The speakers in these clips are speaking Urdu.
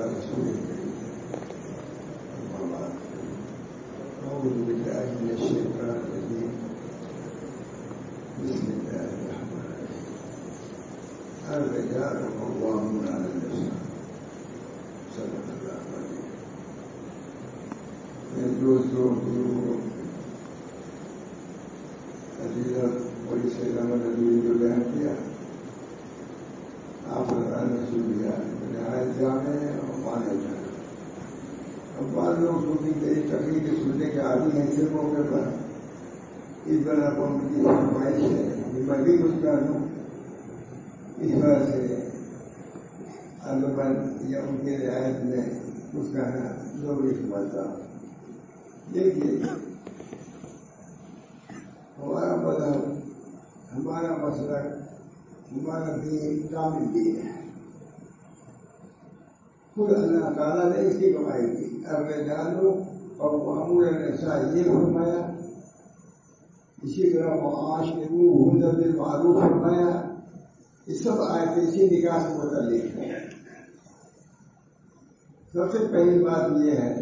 رسول أعوذ بالله من الشيطان الرجيم بسم الله الرحمن الرحيم الرجال قوامون على النساء صدق الله العظيم. دوستوں عزیزہ بڑی سے نبی جو بیان کیا آپ نے سن لیا نہایت جانے اور مانے جانے. اب بعض لوگ سننے کے تقریر کے سننے کے عادی ہیں اس موقع پر اس بنا کو ان کی فرمائش ہے میں بھی کچھ کر لوں اس وجہ سے البن یا ان کی رعایت میں کچھ کہنا ضروری سمجھتا ہوں. دیکھیے ہمارا مذہب ہمارا مسلک ہمارا دین کامل دین ہے. خود اللہ تعالیٰ نے اس کی کمائی کی الرجال قوامون علی النساء یہ فرمایا. اسی طرح وعاشروہن بالمعروف فرمایا. یہ سب آیتیں اسی نکاح سے متعلق ہیں. سب سے پہلی بات یہ ہے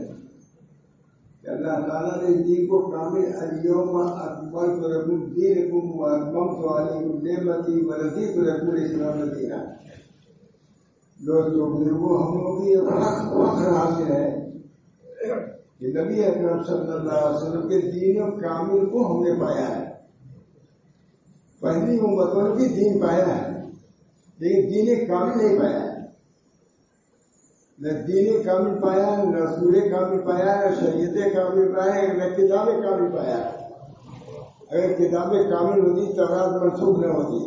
کہ اللہ تعالیٰ نے دین کو کامل الیوم اکملت لکم دینکم واتممت علیکم نعمتی ورضیت لکم الاسلام دینا. دوستوں بزرگوں ہم لوگوں کی فخر حاصل ہے کہ نبی اکرم صلی اللہ علیہ وسلم کے دین کامل کو ہم نے پایا ہے. پہلی امتوں کی دین پایا ہے لیکن دین کامل نہیں پایا ہے. نہ دین کامل پایا نہ رسول کامل پایا نہ شریعت کامل پایا نہ کتاب کامل پایا. اگر کتاب کامل ہوتی تورات منسوخ نہ ہوتی,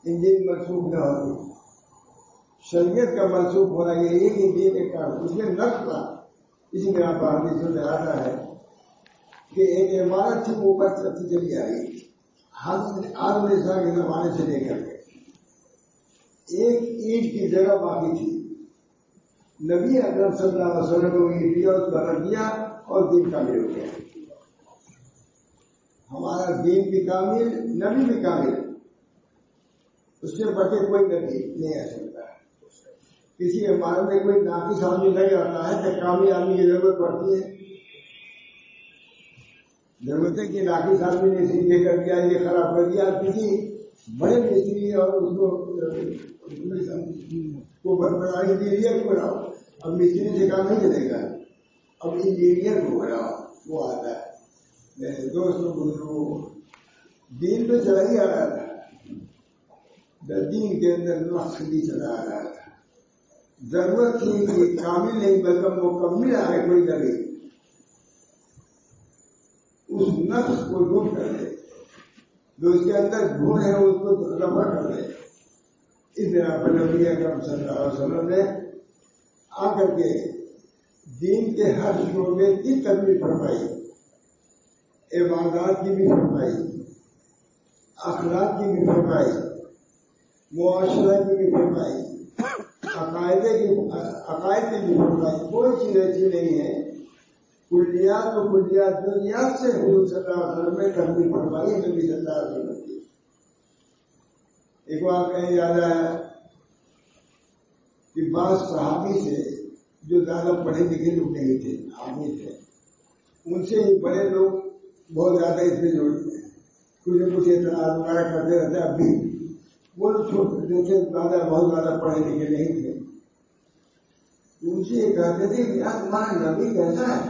انجیل منسوخ نہ ہوتی. شریعت کا منسوخ ہونا یہ ہے کہ دین کامل اس میں نقص تھا. اسی میں آپ حدیثوں میں آتا ہے کہ ایک عمارت تھی اوپر چلتی چلی آ رہی آدم عیسیٰ کے زمانے سے لے کر کے ایک اینٹ کی جگہ باقی تھی. نبی اکرم صلی اللہ علیہ وسلم کو یہ دیا اس پر رکھ دیا اور دین کامل ہو گیا. ہمارا دین بھی کامل نبی بھی کامل. اس سے بڑھے کوئی نبی نہیں آ سکتا. کسی عمارت میں کوئی ناقص آدمی نہیں آتا ہے تو کامل آدمی کی ضرورت پڑتی ہے. ضرورت ہے کہ ناقص آدمی نے سیدھے کر دیا یہ خراب کر دیا. کسی بڑے مستری اور اس کو بنانے کے لیے بناؤ. اب مستری سے کام نہیں چلے گا. اب انجینئر کو بناؤ وہ آتا ہے. میرے دوستوں بزرگوں دین تو چلا ہی آ رہا تھا. دین کے اندر نقص بھی چلا آ رہا تھا. ضرورت تھی کہ کامل نہیں بلکہ مکمل آئے کوئی نبی اس نقص کو دور کر دے جو اس کے اندر گھن ہے اس کو رفع کر دے. اس بنا پر نبی اکرم صلی اللہ علیہ وسلم نے آ کر کے دین کے ہر شعبے کی تکمیل فرمائی. عبادات کی بھی فرمائی, اخلاق کی بھی فرمائی, معاشرہ کی بھی فرمائی, عقائد کی بھی فرمائی. کوئی چیز ایسی نہیں ہے. کلیات و کلیات دنیات سے حضور صلی اللہ علیہ وسلم نے تکمیل فرمائی نبی صلی اللہ علیہ وسلم کی. ایک واقعہ یاد آیا کہ بعض صحابی سے جو زیادہ پڑھے لکھے لوگ نہیں تھے, عامی تھے, ان سے بڑے لوگ بہت زیادہ اس میں جڑتے ہیں. کچھ نہ کچھ اعتراض وغیرہ کرتے رہتے. اب بھی وہ چھوٹے تھے بہت زیادہ پڑھے لکھے نہیں تھے. ان سے یہ کہتے تھے کہ یار تمہارا نبی کیسا ہے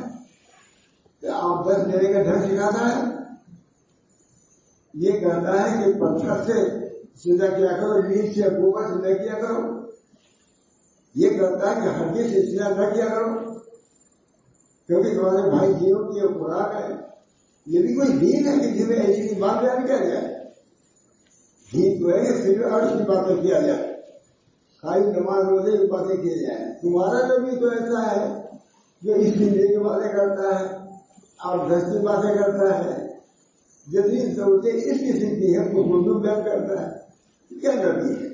کہ آپ 10 میرے کا ڈھنگ سکھاتا ہے. یہ کہتا ہے کہ پتھر سے سیدھا کیا کرو, نیچ سے گوبر سے نہ کیا کرو. یہ کہتا ہے کہ ہڈی سے سیدھا نہ کیا کرو کیونکہ تمہارے بھائی جیوں کی یہ خوراک ہے. یہ بھی کوئی دین ہے کہ جس میں ایسی کی بات بیان کیا جائے. دین تو ہے کہ صرف عرش کی باتیں کیا جائے, خالی نماز روزے کی باتیں کیا جائے. تمہارا نبی تو ایسا ہے جو اس دنیا کی باتیں کرتا ہے اور 10 کی باتیں کرتا ہے. جدید ضرورتیں اس قسم کی ہے تو اردو بیان کرتا ہے. کیا نبی ہے.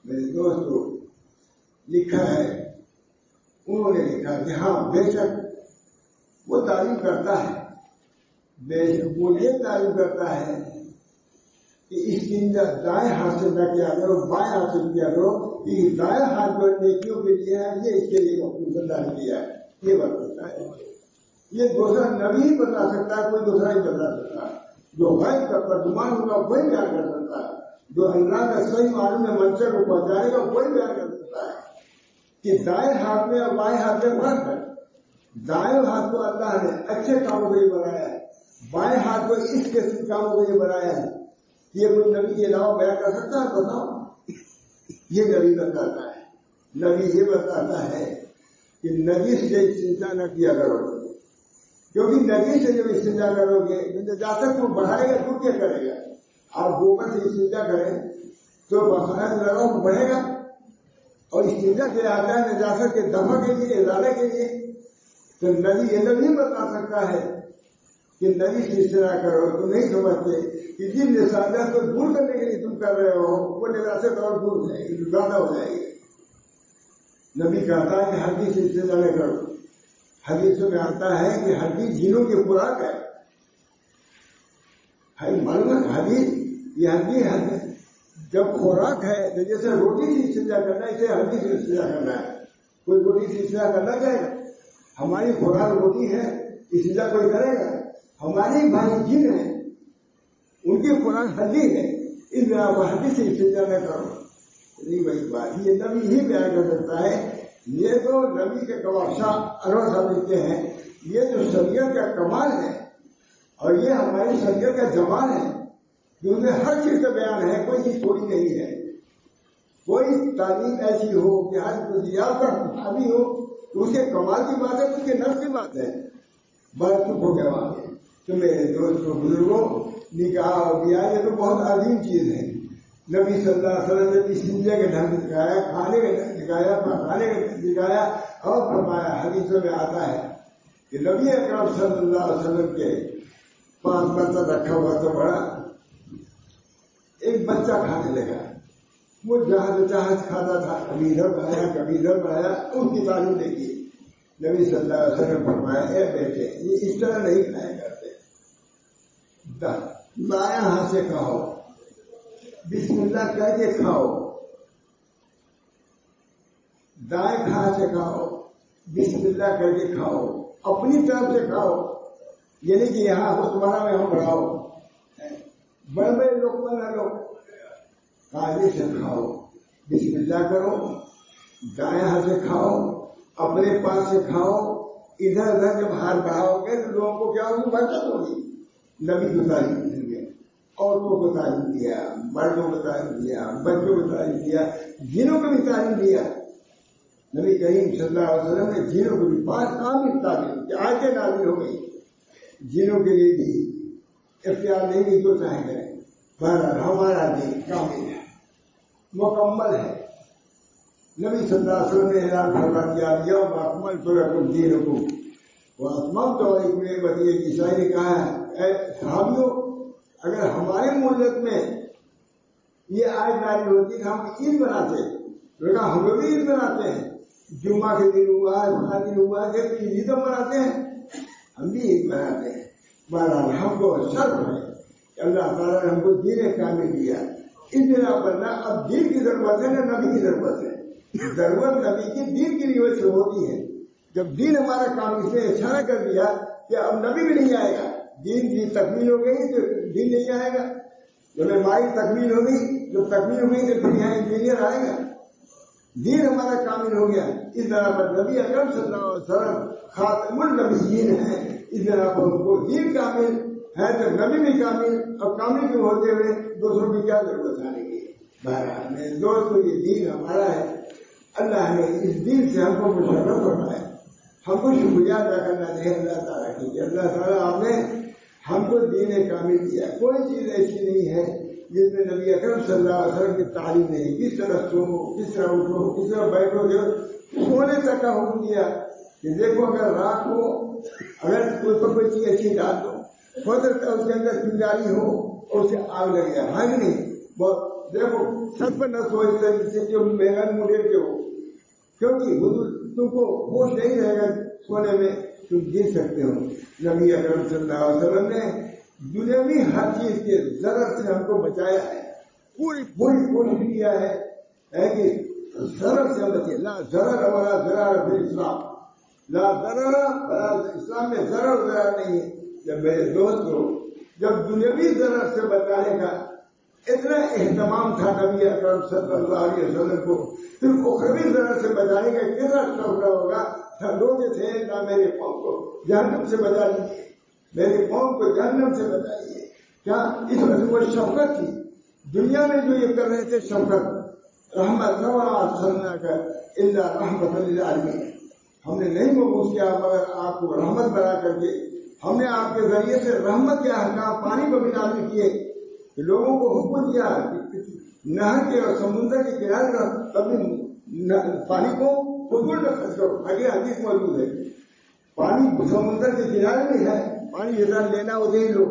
میرے دوستوں لکھا ہے, انہوں نے لکھا کہ ہاں بے شک وہ تعریف کرتا ہے, بے شک وہ یہ تعریف کرتا ہے کہ اس کی دائیں ہاتھ سے نہ کیا کرو, بائیں ہاتھ سے کیا کرو. کہ دائیں ہاتھ جو نیکیوں کے لیے ہے یہ اس کے لیے محفوظ اللہ نے دیا ہے، یہ بتاتا ہے. یہ دوسرا نبی ہی بتا سکتا ہے، کوئی دوسرا ہی بتا سکتا ہے. جو غیب کا ترجمان ہوگا وہی بیان کر سکتا ہے، جو اللہ کا صحیح معلوم میں منشا کو پہنچائے گا وہی بیان کر سکتا ہے کہ دائیں ہاتھ میں اور بائیں ہاتھ میں فرق ہے. دائیں ہاتھ کو اللہ نے اچھے کاموں کے لیے بنایا ہے، بائیں ہاتھ کو اس کے کاموں کے لیے بنایا ہے. یہ کوئی نبی کے علاوہ بیان کر سکتا ہے؟ بتاؤ. یہ نبی بتاتا ہے، نبی یہ بتاتا ہے کہ نبی سے استنجا نہ کیا کرو، کیونکہ نبی سے جب استنجا کرو گے جہاں تک وہ بڑھائے گا تو کیا کرے گا. آپ گوبر سے استنجا کریں تو بخار لگاؤ بڑھے گا، اور استنجا سے آتا ہے نجاست کے دفع کے لیے، ازالے کے لیے. تو نبی یہ نبی بتا سکتا ہے کہ نبی سے استنجا کرو. تو نہیں سمجھتے کہ جن نجاست کو دور کرنے کے لیے تم کر رہے ہو وہ نجاست اور دور ہو جائے گی، زیادہ ہو جائے گی. نبی کہتا ہے کہ حدیث سے استنجا نہ کرو. حدیثوں میں آتا ہے کہ حدیث جنوں کی خوراک ہے. معلوم ہے حدیث، یہ حدیث جب خوراک ہے تو جیسے روٹی سے استنجا کرنا ہے اسے حدیث سے استنجا کرنا ہے. کوئی روٹی سے استنجا کرنا چاہے گا؟ ہماری خوراک روٹی ہے، استنجا کوئی کرے گا؟ ہماری بھائی جن ہے ان کی خوراک حدیث ہے، اس بنا پر حدیث سے استنجا نہ کرو. نہیں بھائی بات یہ نبی ہی بیان کر سکتا ہے. یہ تو نبی کے گواہ ارور صاحب لکھتے ہیں یہ جو شریعت کا کمال ہے اور یہ ہماری شریعت کا جمال ہے کہ ان میں ہر چیز کا بیان ہے، کوئی چیز تھوڑی نہیں ہے. کوئی تعلیم ایسی ہو کہ ہر کچھ ابھی ہو تو اس کے کمال کی بات ہے، اس کے نفس کی بات ہے. بڑا چپ ہو گیا وہاں پہ. تو میرے دوستوں بزرگوں نکاح اور بیاہ یہ تو بہت عظیم چیز ہے. نبی صلی اللہ علیہ وسلم نے استنجا کے ڈھنگ دکھایا، کھانے کا ڈھنگ دکھایا، پکانے کا ڈھنگ دکھایا، اور فرمایا حدیثوں میں آتا ہے کہ نبی اکرم صلی اللہ علیہ وسلم کے 5 برتن رکھا ہوا تو بڑا ایک بچہ کھانے لگا. وہ جہاز کھاتا تھا، کبھی ادھر بڑھایا کبھی ادھر بڑھایا. اس کی تعلیم دیکھیے. نبی صلی اللہ علیہ وسلم فرمایا اے بیٹے یہ اس طرح نہیں کھایا کرتے. دائیں ہاتھ سے کھاؤ، بسم اللہ کہہ کے کھاؤ. دائیں ہاتھ سے کھاؤ، بسم اللہ کر کے کھاؤ. اپنی طرف سے کھاؤ، یعنی کہ یہاں ہو تمہارا میں ہم بڑھاؤ. بڑے بڑے لوگ نہ لو، قاعدے سے کھاؤ. بسم اللہ کرو، دائیں ہاتھ سے کھاؤ، اپنے پاس سے کھاؤ. ادھر ادھر جب ہاتھ بڑھاؤ گے تو لوگوں کو کیا ہوگی؟ برکت ہوگی. نبی کو تعلیم دیں گے، عورتوں کو تعلیم دیا، مردوں کو تعلیم دیا، بچوں کو تعلیم دیا، جنوں کو بھی تعلیم دیا. نبی کریم صلی اللہ علیہ وسلم نے جنوں کو بھی 5 کامل تعلیم کی آیتیں نازل ہو گئی. جنوں کے لیے بھی اختیار نہیں بھی تو چاہیں گے. بہرحال ہمارا دین کامل ہے، مکمل ہے. نبی صلی اللہ علیہ وسلم نے اعلان فرما دیا یوم اکملت لکم دینکم واتممت علیکم نعمتی. عیسائی نے کہا اے صحابیوں اگر ہمارے ملت میں یہ آیت نازل ہوتی کہ ہم عید مناتے، تو کہا ہم لوگ بھی عید مناتے ہیں. جمعہ کے دن ہوا ہے، بھلا دن ہوا ہے، عید مناتے ہیں، ہم بھی عید مناتے ہیں. بہرحال ہم کو شرف ہے کہ اللہ تعالیٰ نے ہم کو دین کامل دیا. اس بنا پر نہ اب دین کی ضرورت ہے نہ نبی کی ضرورت ہے. ضرورت نبی کی دین کی وجہ سے ہوتی ہے. جب دین ہمارا کام اس نے اشارہ کر دیا کہ اب نبی بھی نہیں آئے گا، دین کی تکمیل ہو گئی تو دین نہیں آئے گا. جب ہماری تکمیل ہو گئی، جب تکمیل ہو گئی تو پھر یہاں انجینئر آئے گا. دین ہمارا کامل ہو گیا. اس طرح پر نبی اکرم صلی اللہ علیہ وسلم خاتم النبیین ہے. اس طرح پر ان کو دین کامل ہے تو نبی بھی کامل، اور کامل کے ہوتے ہوئے دوسروں کی کیا ضرورت آنے کی. بہرحال میرے دوستوں یہ دین ہمارا ہے. اللہ نے اس دین سے ہم کو مشرف فرمایا. ہم کو شکریہ ادا کرنا چاہیے اللہ تعالیٰ کی. اللہ تعالیٰ آپ نے ہم کو دین کامل دیا. کوئی چیز ایسی نہیں ہے جس میں نبی اکرم صلی اللہ علیہ وسلم کی تعلیم نہیں. کس طرح سو، کس طرح اٹھو، کس طرح بیٹھو. سونے تک کا حکم دیا کہ دیکھو اگر رات کو اگر کوئی پر کوئی چیز اچھی ڈال دو، ہو سکتا ہے اس کے اندر چنگاری ہو اور اسے آگ لگ جائے. ہاں کہ نہیں؟ دیکھو سب پر نہ سوچتے سے جو محنت مڈیر کے ہو، کیونکہ حضور تم کو ہوش نہیں رہے گا سونے میں، تم جی سکتے ہو. نبی اکرم صلی اللہ علیہ وسلم نے دنیاوی ہر چیز کے ضرر سے ہم کو بچایا ہے. پوری کوشش کیا ہے کہ ضرر سے بچے. لا ضرر ولا ضرار فی الاسلام. لا ضرر اسلام میں ضرر ضرر نہیں ہے. جب میرے دوستوں جب دنیاوی ضرر سے بچانے کا اتنا اہتمام تھا نبی اکرم صلی اللہ علیہ وسلم کو، پھر اخروی ضرر سے بچانے کا کتنا شوق ہوگا. لوگ تھے نہ میرے قوم کو جہنم سے بچا لیجیے، میری قوم کو جہنم سے بچائیے. کیا اس وجہ سے وہ شفقت تھی. دنیا میں جو یہ کر رہے تھے شفقت، رحمت صلی کا اللہ رحمت للعالمین. ہم نے نہیں مبوس کیا مگر آپ کو رحمت بنا کر کے ہم نے آپ کے ذریعے سے رحمت کے احکام پانی کو بھی نازل کیے. لوگوں کو حکم دیا نہر کے اور سمندر کے کنارے پر کبھی پانی کو فضول نہ خرچ کرو. آگے حدیث موجود ہے پانی سمندر کے کنارے میں ہے، پانی جتنا لینا اتنے ہی لو.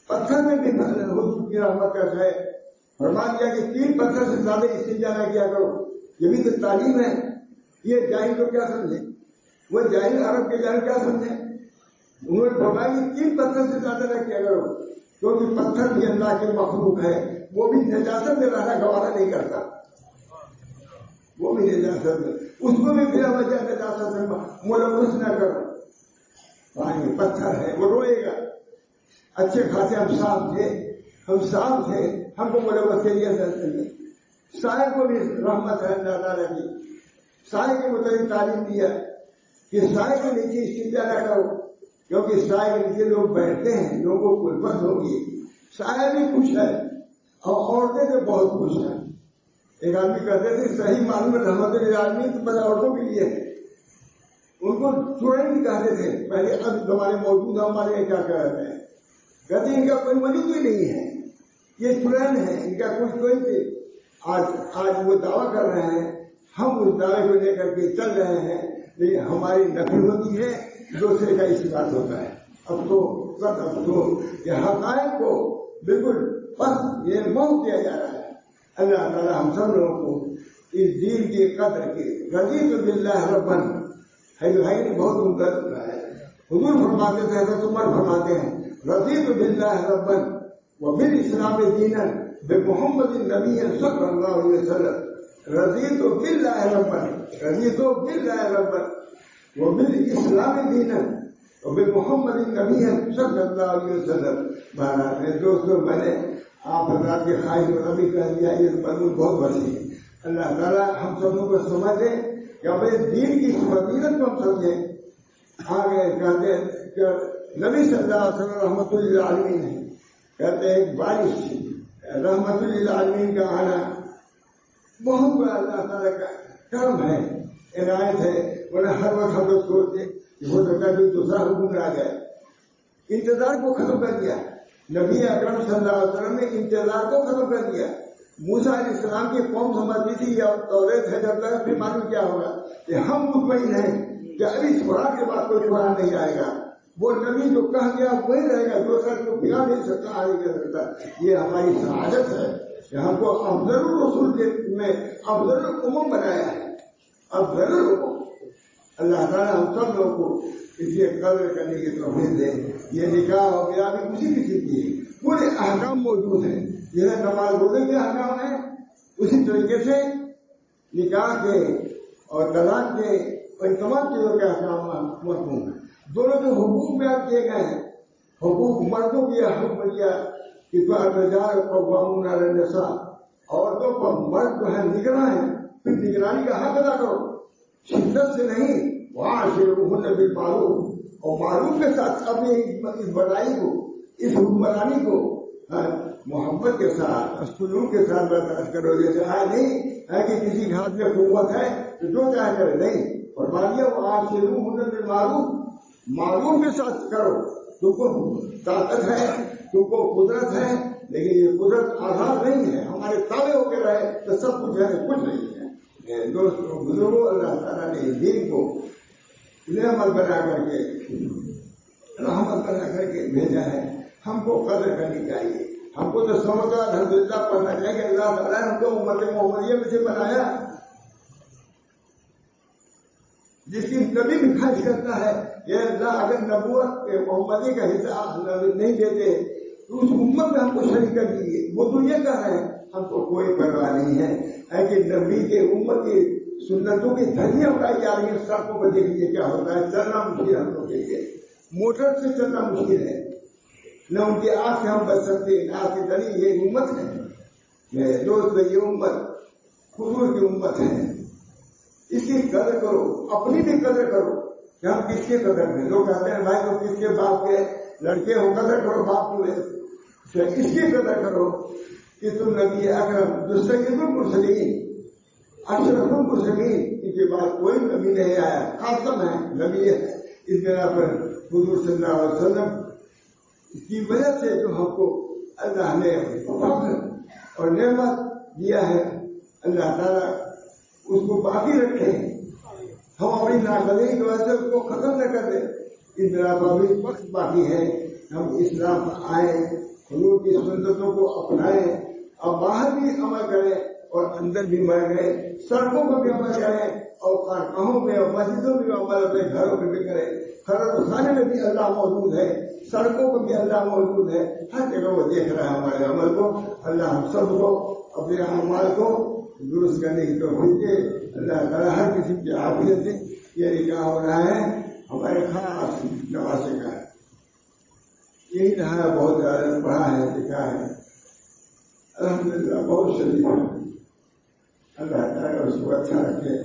پتھر میں بھی حضور کی رحمت کا ہے. فرما دیا کہ 3 پتھر سے زیادہ استنجا نہ کیا کرو. یہ بھی تو تعلیم ہے. یہ جاہل کو کیا سمجھے؟ وہ جاہل عرب کے جاہل کیا سمجھے؟ انہوں نے فرمایا کہ 3 پتھر سے زیادہ نہ کیا کرو، کیونکہ پتھر بھی اللہ کے مخلوق ہے، وہ بھی نجاست میں رہنا گوارا نہیں کرتا. وہ بھی نجاست میں، اس کو بھی بلا وجہ نجاست میں ملوث نہ کرو. پانی پتھر ہے، وہ روئے گا. اچھے خاصے ہم صاف تھے، ہم کو ملوث کے لیے نہیں. سائے کو بھی رحمت ہے اللہ تعالیٰ کی. سائے کے متعلق تعلیم دیا کہ سائے کے نیچے استنجا نہ کرو، کیونکہ سائے کے نیچے لوگ بیٹھتے ہیں، لوگوں کو الفت ہوگی. سایہ بھی خوش ہے اور عورتیں تو بہت خوش ہیں. ایک آدمی کہتے تھے صحیح معلوم رحمت للعالمین تو بس عورتوں کے لیے ہے. ان کو چڑیل بھی کہتے تھے پہلے. اب ہمارے موجود ہمارے کیا کہہ رہے ہیں، کہتے ہیں ان کا کوئی وجود ہی نہیں ہے، یہ چڑیل ہے، ان کا کچھ کوئی تھے. آج وہ دعویٰ کر رہے ہیں، ہم اس دعوے کو لے کر کے چل رہے ہیں، لیکن ہماری نفی ہوتی ہے، دوسرے کا اس بات ہوتا ہے. اب تو یہ حقائق کو بالکل بس یہ موت کیا جا رہا ہے. اللہ تعالیٰ ہم سب لوگوں کو اس دین کی قدر کی. رضیت باللہ ربن ہے جو ہے بہت عمدہ ہے. حضور فرماتے تھے، حضرت عمر فرماتے ہیں رضیت باللہ ربن وبالاسلام دینا بمحمد النبی صلی اللہ علیہ وسلم. رضیت باللہ ربن، رضیت باللہ ربن وبالاسلام دینا وبمحمد النبی صلی اللہ علیہ وسلم. میرے دوستوں، میں نے آپ حضرات کے خواہش مطابق کہہ دیا، یہ مضمون بہت وسیع ہے. اللہ تعالیٰ ہم سبوں کو سمجھے کہ اپنے دین کی فضیلت کو ہم سمجھیں. آگے کہتے ہیں کہ نبی صلی اللہ علیہ وسلم رحمت للعالمین ہے. کہتے ہیں بارش رحمت للعالمین کا آنا بہت بڑا اللہ تعالیٰ کا کرم ہے، عنایت ہے. ورنہ ہر وقت ہم لوگ سوچتے ہو سکتا ہے دوسرا حکم آ جائے. انتظار کو ختم کر دیا نبی اکرم صلی اللہ علیہ وسلم نے. انتظار کو ختم کر دیا. موسیٰ علیہ السلام کی قوم سمجھتی تھی یا توریت ہے جب تک پھر معلوم کیا ہوگا کہ ہم مطمئن ہیں کہ ابھی قرآن کے بعد کوئی قرآن نہیں آئے گا. وہ نبی جو کہا گیا وہی رہے گا، دوسرا کو بگا نہیں سکتا، آگے کر سکتا. یہ ہماری سعادت ہے کہ ہم کو افضل الرسول میں افضل الامم بنایا ہے. افضل الامم. اللہ تعالیٰ ہم سب لوگوں کو اس لیے قدر کرنے کی توفیق دے. یہ نکاح ہو گیا ابھی اسی قسم کی پورے احکام موجود ہیں. جیسے نماز روزے کے احکام ہیں، اسی طریقے سے نکاح کے اور طلاق کے اور تمام چیزوں کے احکام مرحوم ہیں. دونوں کے حقوق بیان کیے گئے ہیں. حقوق مردوں کی حکم دیا کہ الرجال قوامون علی النساء، عورتوں پر مرد جو ہے نگراں ہے، پھر نگرانی کا حق ادا کرو، شدت سے نہیں. وعاشروہن بالمعروف، اور معروف کے ساتھ اپنی اس بڑائی کو، اس حکمرانی کو محبت کے ساتھ سلوک کے ساتھ برداشت کرو. جیسے نہیں ہے کہ کسی کے ہاتھ میں قوت ہے تو جو چاہے کرے، نہیں. اور مانیے وعاشروہن بالمعروف، معروف کے ساتھ کرو. تم کو طاقت ہے، تم کو قدرت ہے، لیکن یہ قدرت آزاد نہیں ہے، ہمارے تابع ہو کے رہے تو سب کچھ ہے، کچھ نہیں ہے. دوستوں بزرگوں، اللہ تعالیٰ نے دین کو نعمت بنا کر کے، رحمت بنا کر کے بھیجا ہے. ہم کو قدر کرنی چاہیے. ہم کو تو سمجھا الحمدللہ پڑھنا چاہیے کہ اللہ تعالیٰ نے ہم کو امت محمدیہ میں سے بنایا. جس کی نبی بھی خرچ کرتا ہے کہ اللہ اگر نبوت کے محمدی کا حصہ نہیں دیتے تو اس امت میں ہم کو شریک کر دیجیے. وہ تو یہ کہہ رہے ہیں ہم کو کوئی پرواہ نہیں ہے. ہے کہ نبی کے امت کی سنتوں کی دھجیاں اٹھائی جا رہی ہیں سڑکوں پر. دیکھیے کیا ہوتا ہے. چلنا مشکل ہم لوگ کے لیے. موٹر سے چلنا مشکل ہے. نہ ان کی آنکھ سے ہم بچ سکتے ہیں. آنکھ کی دلی یہ امت ہے. میرے دوست یہ امت حضور کی امت ہے. اس کی قدر کرو. اپنی بھی قدر کرو کہ ہم کس کی قدر کریں. لوگ کہتے ہیں بھائی تو کس کے باپ کے لڑکے ہو, قدر کرو باپ کو. اس کی قدر کرو کہ تم نبی اکرم جو سید المرسلین اشرف المرسلین ان کے بعد کوئی نبی نہیں آیا, خاتم ہے نبی ہے. اس بنا پر حضور صلی اللہ علیہ وسلم کی وجہ سے جو ہم کو اللہ نے فخر اور نعمت دیا ہے, اللہ تعالیٰ اس کو باقی رکھے. ہم اپنی ناقدری کی وجہ سے اس کو ختم نہ کر دیں. اس بنا پر ابھی وقت باقی ہے. ہم اسلام آئے, حضور کی سنتوں کو اپنائیں, اور باہر بھی عمل کریں اور اندر بھی مر گئے. سڑکوں پر بھی عمل کریں اور خانقاہوں میں اور مسجدوں میں بھی عمل, اپنے گھروں میں بھی کریں. خراب خانے میں بھی اللہ موجود ہے, سڑکوں پر بھی اللہ موجود ہے. ہر جگہ وہ دیکھ رہا ہے ہمارے عمل کو. اللہ ہم سب کو اپنے اعمال کو درست کرنے کی توفیق دے. اللہ تعالیٰ ہر کسی کی عافیت دے. یہ نکاح ہو رہا ہے ہمارے خاص نواسے کا. یہی رہا بہت زیادہ پڑھا ہے, لکھا ہے, الحمدللہ بہت شریف ہے. اللہ تعالیٰ اس کو اچھا رکھے.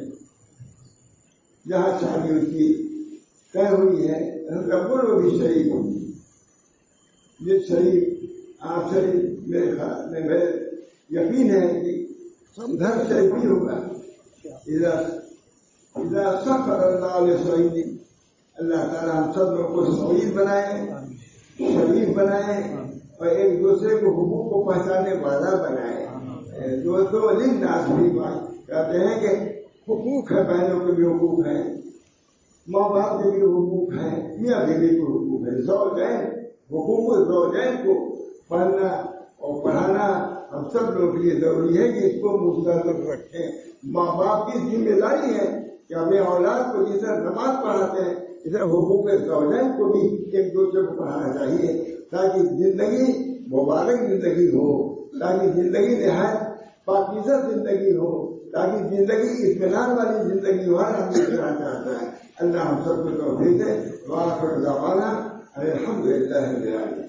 جہاں شادی اس کی طے ہوئی ہے وہ بھی شریف ہوگی. یہ شریف آپ شریف میرے خیال میں میرے یقین ہے کہ گھر شریف بھی ہوگا. سب اللہ علیہ وسلم اللہ تعالیٰ ہم سب لوگوں کو شہید بنائے, شریف بنائے, اور ایک دوسرے کو حقوق کو پہچانے والا بنائے. دوستوں ناز بھی بات کہتے ہیں کہ حقوق ہے, بہنوں کے بھی حقوق ہیں, ماں باپ کے بھی حقوق ہیں, میاں بیوی کے حقوق ہے. زوجین حقوق زوجین کو پڑھنا اور پڑھانا ہم سب لوگوں کے لیے ضروری ہے کہ اس کو مستحکم رکھیں. ماں باپ کی ذمہ داری ہے کہ اپنے اولاد کو جس طرح نماز پڑھاتے ہیں اس طرح حقوق زوجین کو بھی ایک دوسرے کو پڑھانا چاہیے, تاکہ زندگی مبارک زندگی ہو, تاکہ زندگی نہایت پاکیزہ زندگی ہو, تاکہ زندگی اطمینان والی زندگی ہو. ہم یہ کرنا چاہتا ہے. اللہ ہم سب کو توفیق دے. وآخر دعوانا الحمدللہ رب العالمین.